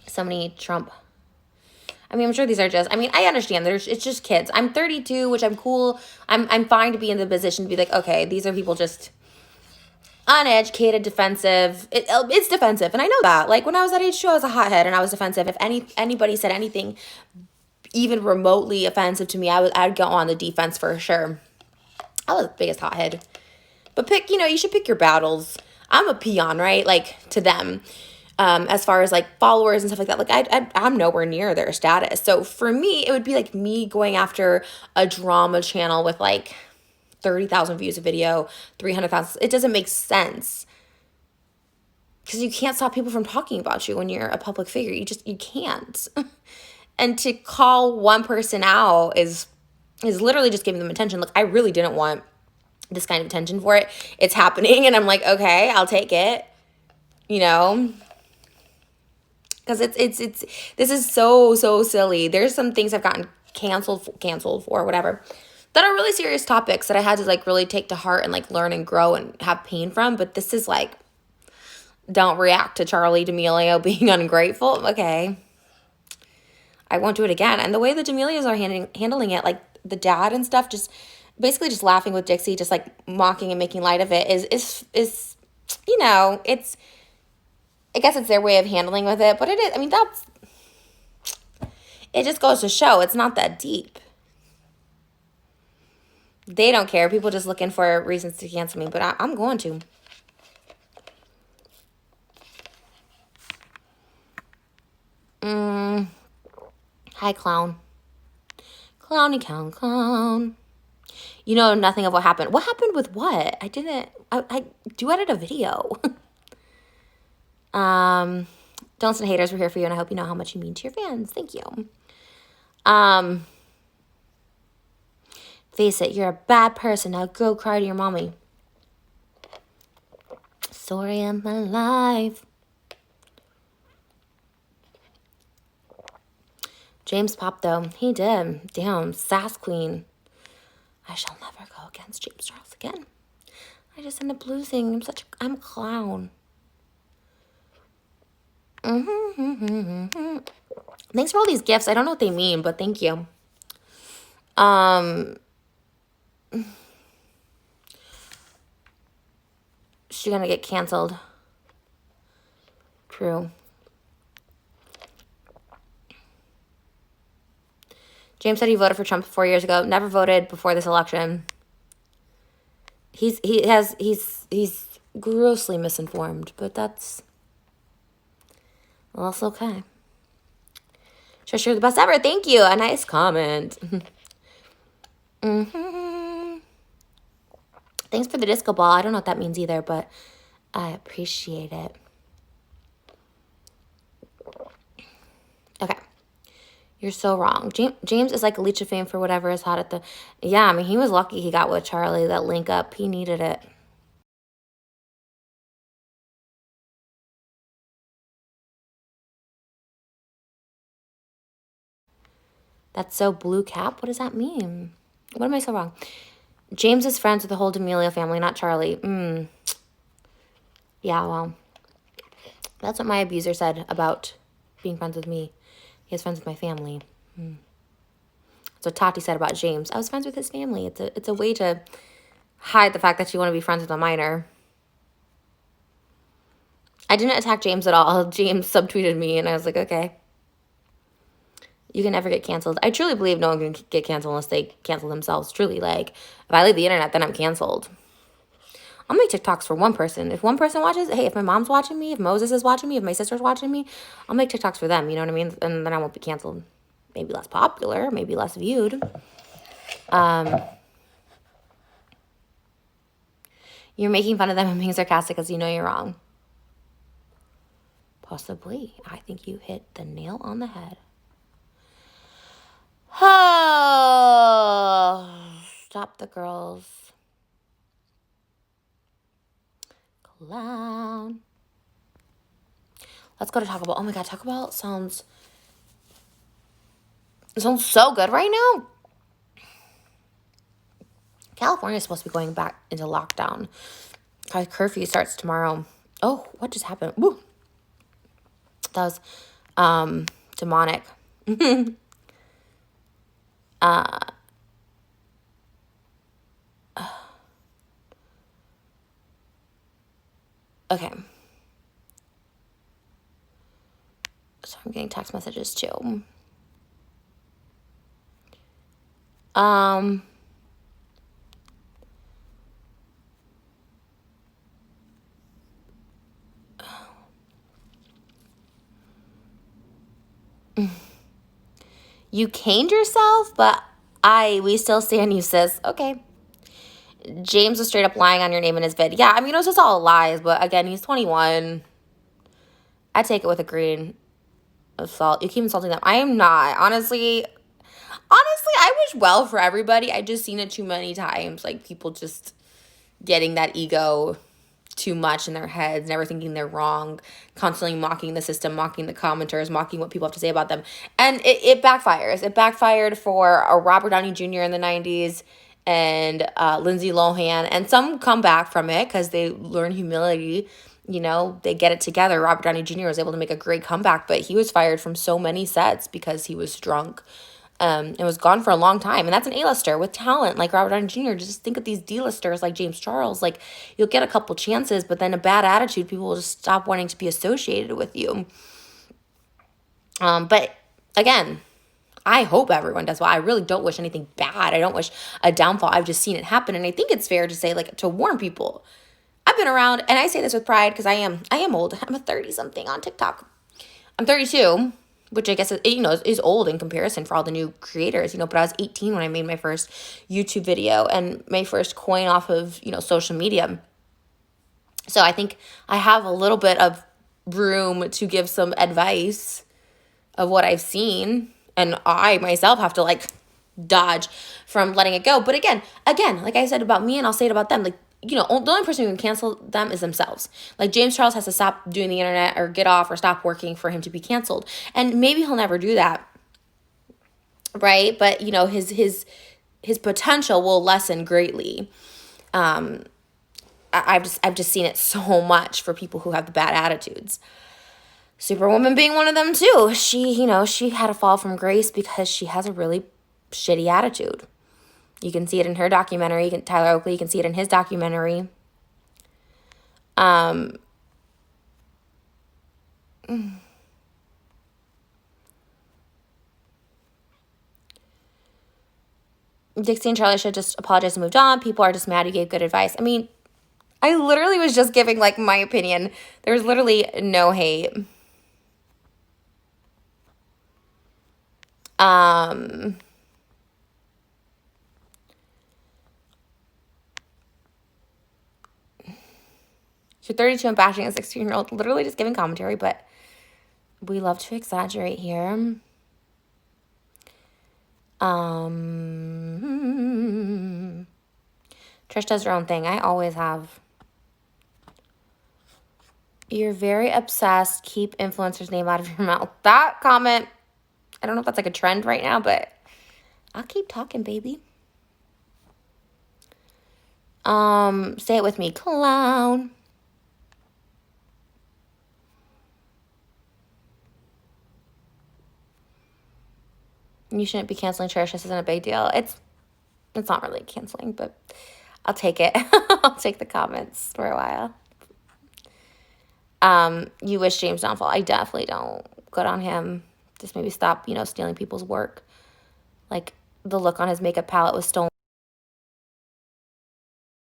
So many Trump. I mean, I'm sure these are just, I mean, I understand it's just kids. I'm 32, which I'm cool. I'm fine to be in the position to be like, okay, these are people just uneducated, defensive. It's defensive, and I know that. Like when I was at age 2, I was a hothead and I was defensive. If anybody said anything even remotely offensive to me, I'd go on the defense for sure. I was the biggest hothead. But you should pick your battles. I'm a peon, right? Like to them. As far as like followers and stuff like that, like I'm nowhere near their status. So for me, it would be like me going after a drama channel with like 30,000 views a video, 300,000. It doesn't make sense because you can't stop people from talking about you when you're a public figure. You can't. And to call one person out is literally just giving them attention. Look, I really didn't want this kind of attention for it. It's happening, and I'm like, okay, I'll take it. Because this is so silly. There's some things I've gotten canceled for, whatever, that are really serious topics that I had to like really take to heart and like learn and grow and have pain from. But this is like, don't react to Charlie Damelio being ungrateful. Okay, I won't do it again. And the way the Damelios are handling it, like the dad and stuff, just basically just laughing with Dixie, just like mocking and making light of it is it's. I guess it's their way of handling with it, but it is. I mean, it just goes to show it's not that deep. They don't care. People just looking for reasons to cancel me, but I'm going to. Hi, clown. Clowny clown. You know nothing of what happened. What happened with what? I do edit a video. Don't send haters. We're here for you, and I hope you know how much you mean to your fans. Thank you. Face it, you're a bad person. Now go cry to your mommy. Story of my life. James popped though. He did. Damn, sass queen. I shall never go against James Charles again. I just end up losing. I'm a clown. Thanks for all these gifts. I don't know what they mean, but thank you. She's gonna get canceled. True. James said he voted for Trump 4 years ago. Never voted before this election. He's grossly misinformed, but that's okay. Trisha, you're the best ever. Thank you. A nice comment. Thanks for the disco ball. I don't know what that means either, but I appreciate it. Okay. You're so wrong. James is like a leech of fame for whatever is hot at the... Yeah, I mean, he was lucky he got with Charlie, that link up. He needed it. That's so blue cap? What does that mean? What am I so wrong? James is friends with the whole Damelio family, not Charlie. Yeah, well, that's what my abuser said about being friends with me. He has friends with my family. That's what Tati said about James. I was friends with his family. It's a way to hide the fact that you want to be friends with a minor. I didn't attack James at all. James subtweeted me, and I was like, okay. You can never get canceled. I truly believe no one can get canceled unless they cancel themselves. Truly, like, if I leave the internet, then I'm canceled. I'll make TikToks for one person. If one person watches, hey, if my mom's watching me, if Moses is watching me, if my sister's watching me, I'll make TikToks for them. You know what I mean? And then I won't be canceled. Maybe less popular, maybe less viewed. You're making fun of them and being sarcastic because you know you're wrong. Possibly. I think you hit the nail on the head. Oh, stop the girls. Clown. Let's go to Taco Bell. Oh my God, Taco Bell sounds so good right now. California is supposed to be going back into lockdown. Curfew starts tomorrow. Oh, what just happened? Woo. That was demonic. Okay. So I'm getting text messages too. You caned yourself, but we still stand you, sis. Okay. James was straight up lying on your name in his vid. Yeah, I mean, it was just all lies, but again, he's 21. I take it with a grain of salt. You keep insulting them. I am not. Honestly, I wish well for everybody. I just seen it too many times. Like, people just getting that ego too much in their heads, never thinking they're wrong, constantly mocking the system, mocking the commenters, mocking what people have to say about them. And it backfires. It backfired for Robert Downey Jr. in the 90s and Lindsay Lohan. And some come back from it because they learn humility. You know, they get it together. Robert Downey Jr. was able to make a great comeback, but he was fired from so many sets because he was drunk. And was gone for a long time. And that's an A-lister with talent like Robert Downey Jr. Just think of these D-listers like James Charles. Like, you'll get a couple chances, but then a bad attitude, people will just stop wanting to be associated with you. But again, I hope everyone does well. I really don't wish anything bad. I don't wish a downfall. I've just seen it happen. And I think it's fair to say, like, to warn people. I've been around, and I say this with pride because I am old. I'm a 30-something on TikTok. I'm 32. Which I guess, is old in comparison for all the new creators, but I was 18 when I made my first YouTube video and my first coin off of, social media. So I think I have a little bit of room to give some advice of what I've seen. And I myself have to, like, dodge from letting it go. But again, like I said about me, and I'll say it about them, like, the only person who can cancel them is themselves. Like, James Charles has to stop doing the internet or get off or stop working for him to be canceled. And maybe he'll never do that, right? But, his potential will lessen greatly. I've just seen it so much for people who have the bad attitudes. Superwoman being one of them, too. She had to fall from grace because she has a really shitty attitude. You can see it in her documentary. Tyler Oakley, you can see it in his documentary. Dixie and Charlie should just apologize and moved on. People are just mad you gave good advice. I mean, I literally was just giving, like, my opinion. There's literally no hate. You're 32 and bashing a 16-year-old. Literally just giving commentary, but we love to exaggerate here. Trish does her own thing. I always have. You're very obsessed. Keep influencer's name out of your mouth. That comment, I don't know if that's like a trend right now, but I'll keep talking, baby. Say it with me. Clown. You shouldn't be canceling Trish. This isn't a big deal. It's not really canceling, but I'll take it. I'll take the comments for a while. You wish James downfall. I definitely don't. Good on him. Just maybe stop, stealing people's work. Like, the look on his makeup palette was stolen.